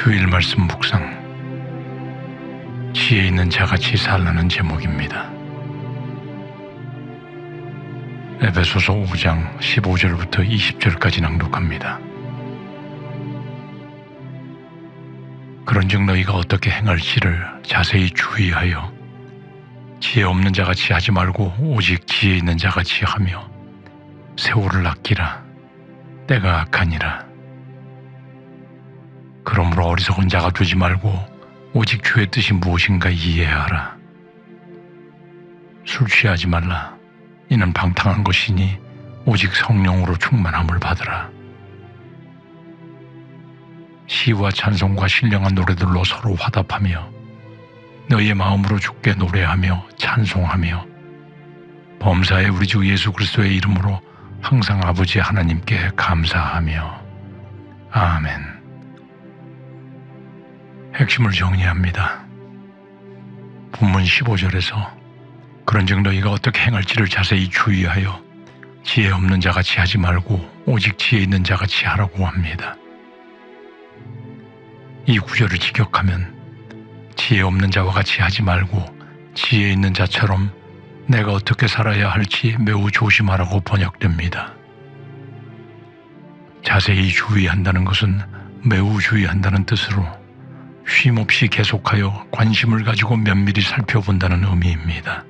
주일 말씀 묵상, 지혜 있는 자같이 살라는 제목입니다. 에베소서 5장 15절부터 20절까지 낭독합니다. 그런즉 너희가 어떻게 행할지를 자세히 주의하여 지혜 없는 자같이 하지 말고 오직 지혜 있는 자같이 하며 세월을 아끼라. 때가 악하니라. 그러므로 어리석은 자가 되지 말고 오직 주의 뜻이 무엇인가 이해하라. 술 취하지 말라. 이는 방탕한 것이니 오직 성령으로 충만함을 받으라. 시와 찬송과 신령한 노래들로 서로 화답하며 너희의 마음으로 주께 노래하며 찬송하며 범사에 우리 주 예수 그리스도의 이름으로 항상 아버지 하나님께 감사하며. 아멘. 핵심을 정리합니다. 본문 15절에서 그런즉 너희가 어떻게 행할지를 자세히 주의하여 지혜 없는 자같이 하지 말고 오직 지혜 있는 자같이 하라고 합니다. 이 구절을 직역하면 지혜 없는 자와 같이 하지 말고 지혜 있는 자처럼 내가 어떻게 살아야 할지 매우 조심하라고 번역됩니다. 자세히 주의한다는 것은 매우 주의한다는 뜻으로 쉼없이 계속하여 관심을 가지고 면밀히 살펴본다는 의미입니다.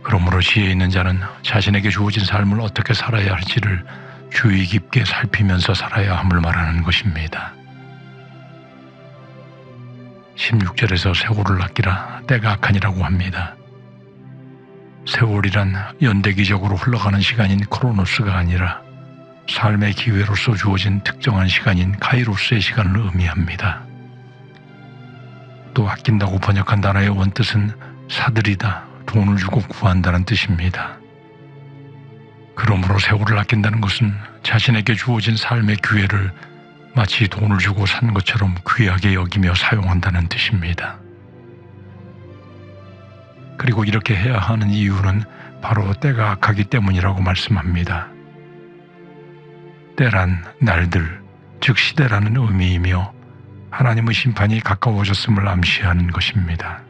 그러므로 지혜 있는 자는 자신에게 주어진 삶을 어떻게 살아야 할지를 주의 깊게 살피면서 살아야 함을 말하는 것입니다. 16절에서 세월을 아끼라. 때가 악하니라고 합니다. 세월이란 연대기적으로 흘러가는 시간인 크로노스가 아니라 삶의 기회로서 주어진 특정한 시간인 카이로스의 시간을 의미합니다. 또 아낀다고 번역한 단어의 원뜻은 사들이다, 돈을 주고 구한다는 뜻입니다. 그러므로 세월을 아낀다는 것은 자신에게 주어진 삶의 기회를 마치 돈을 주고 산 것처럼 귀하게 여기며 사용한다는 뜻입니다. 그리고 이렇게 해야 하는 이유는 바로 때가 악하기 때문이라고 말씀합니다. 때란 날들, 즉 시대라는 의미이며 하나님의 심판이 가까워졌음을 암시하는 것입니다.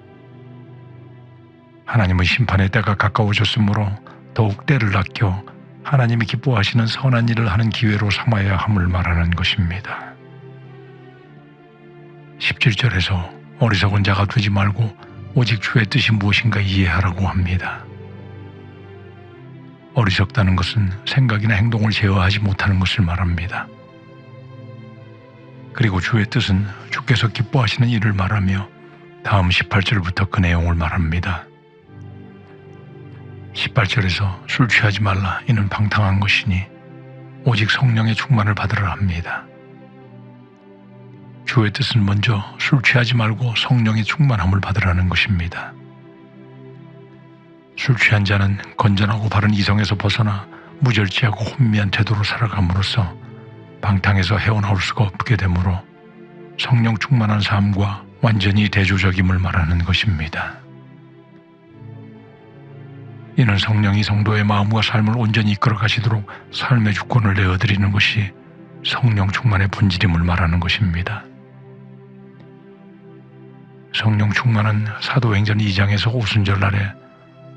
하나님의 심판의 때가 가까워졌으므로 더욱 때를 아껴 하나님이 기뻐하시는 선한 일을 하는 기회로 삼아야 함을 말하는 것입니다. 17절에서 어리석은 자가 되지 말고 오직 주의 뜻이 무엇인가 이해하라고 합니다. 어리석다는 것은 생각이나 행동을 제어하지 못하는 것을 말합니다. 그리고 주의 뜻은 주께서 기뻐하시는 일을 말하며 다음 18절부터 그 내용을 말합니다. 18절에서 술 취하지 말라. 이는 방탕한 것이니 오직 성령의 충만을 받으라 합니다. 주의 뜻은 먼저 술 취하지 말고 성령의 충만함을 받으라는 것입니다. 술 취한 자는 건전하고 바른 이성에서 벗어나 무절제하고 혼미한 태도로 살아감으로써 방탕에서 헤어나올 수가 없게 되므로 성령 충만한 삶과 완전히 대조적임을 말하는 것입니다. 이는 성령이 성도의 마음과 삶을 온전히 이끌어 가시도록 삶의 주권을 내어드리는 것이 성령 충만의 본질임을 말하는 것입니다. 성령 충만은 사도행전 2장에서 오순절 날에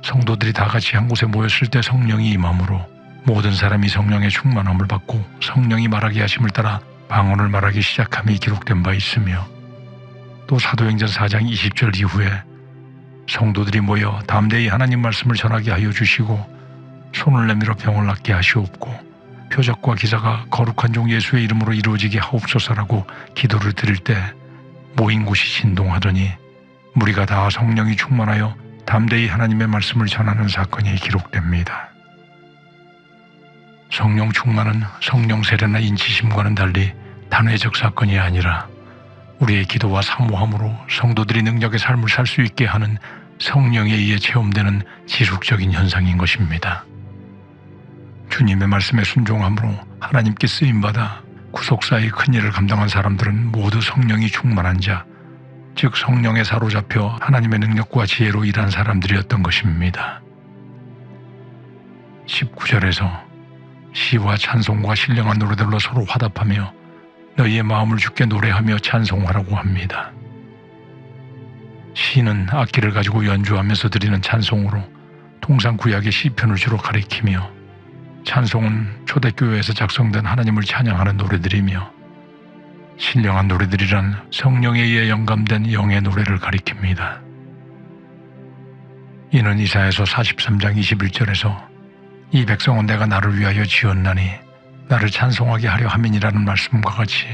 성도들이 다 같이 한 곳에 모였을 때 성령이 임함으로 모든 사람이 성령의 충만함을 받고 성령이 말하게 하심을 따라 방언을 말하기 시작함이 기록된 바 있으며, 또 사도행전 4장 20절 이후에 성도들이 모여 담대히 하나님 말씀을 전하게 하여 주시고 손을 내밀어 병을 낫게 하시옵고 표적과 기사가 거룩한 종 예수의 이름으로 이루어지게 하옵소서라고 기도를 드릴 때 모인 곳이 진동하더니 무리가 다 성령이 충만하여 담대히 하나님의 말씀을 전하는 사건이 기록됩니다. 성령 충만은 성령 세례나 인치심과는 달리 단회적 사건이 아니라 우리의 기도와 사모함으로 성도들이 능력의 삶을 살 수 있게 하는 성령에 의해 체험되는 지속적인 현상인 것입니다. 주님의 말씀에 순종함으로 하나님께 쓰임받아 구속사의 큰 일을 감당한 사람들은 모두 성령이 충만한 자, 즉 성령에 사로잡혀 하나님의 능력과 지혜로 일한 사람들이었던 것입니다. 19절에서 시와 찬송과 신령한 노래들로 서로 화답하며 너희의 마음을 주께 노래하며 찬송하라고 합니다. 시는 악기를 가지고 연주하면서 드리는 찬송으로 통상 구약의 시편을 주로 가리키며, 찬송은 초대교회에서 작성된 하나님을 찬양하는 노래들이며, 신령한 노래들이란 성령에 의해 영감된 영의 노래를 가리킵니다. 이는 이사야서 43장 21절에서 이 백성은 내가 나를 위하여 지었나니 나를 찬송하게 하려 함이니라는 말씀과 같이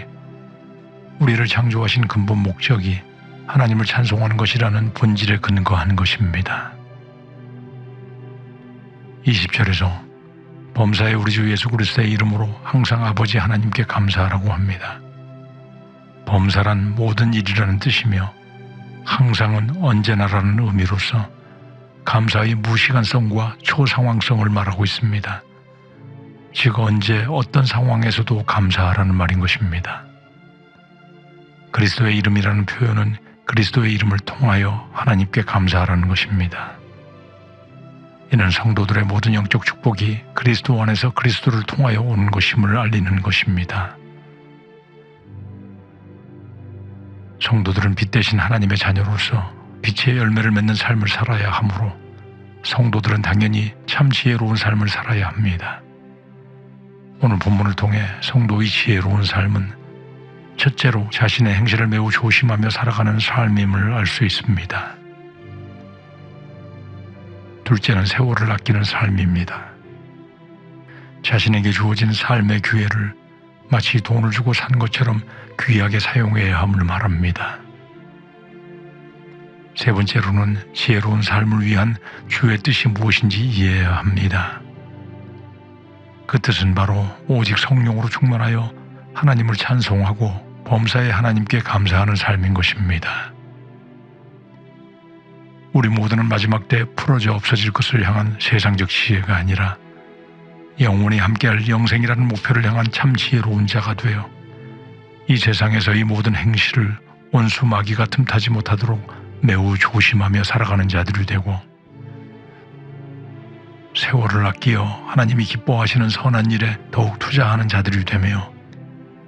우리를 창조하신 근본 목적이 하나님을 찬송하는 것이라는 본질에 근거한 것입니다. 20절에서 범사에 우리 주 예수 그리스도의 이름으로 항상 아버지 하나님께 감사하라고 합니다. 범사란 모든 일이라는 뜻이며 항상은 언제나라는 의미로서 감사의 무시간성과 초상황성을 말하고 있습니다. 즉 언제 어떤 상황에서도 감사하라는 말인 것입니다. 그리스도의 이름이라는 표현은 그리스도의 이름을 통하여 하나님께 감사하라는 것입니다. 이는 성도들의 모든 영적 축복이 그리스도 안에서 그리스도를 통하여 오는 것임을 알리는 것입니다. 성도들은 빛 대신 하나님의 자녀로서 빛의 열매를 맺는 삶을 살아야 하므로 성도들은 당연히 참 지혜로운 삶을 살아야 합니다. 오늘 본문을 통해 성도의 지혜로운 삶은 첫째로 자신의 행실을 매우 조심하며 살아가는 삶임을 알 수 있습니다. 둘째는 세월을 아끼는 삶입니다. 자신에게 주어진 삶의 기회를 마치 돈을 주고 산 것처럼 귀하게 사용해야 함을 말합니다. 세 번째로는 지혜로운 삶을 위한 주의 뜻이 무엇인지 이해해야 합니다. 그 뜻은 바로 오직 성령으로 충만하여 하나님을 찬송하고 범사에 하나님께 감사하는 삶인 것입니다. 우리 모두는 마지막 때 풀어져 없어질 것을 향한 세상적 지혜가 아니라 영원히 함께할 영생이라는 목표를 향한 참 지혜로운 자가 되어 이 세상에서의 모든 행실을 원수 마귀가 틈타지 못하도록 매우 조심하며 살아가는 자들이 되고, 세월을 아끼어 하나님이 기뻐하시는 선한 일에 더욱 투자하는 자들이 되며,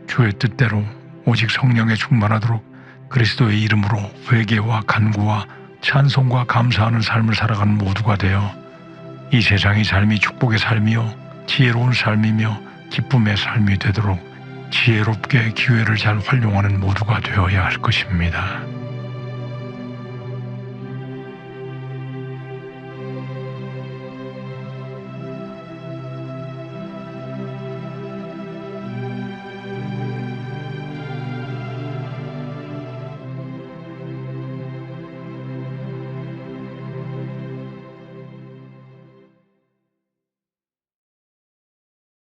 주의 뜻대로 오직 성령에 충만하도록 그리스도의 이름으로 회개와 간구와 찬송과 감사하는 삶을 살아가는 모두가 되어 이 세상의 삶이 축복의 삶이요 지혜로운 삶이며 기쁨의 삶이 되도록 지혜롭게 기회를 잘 활용하는 모두가 되어야 할 것입니다.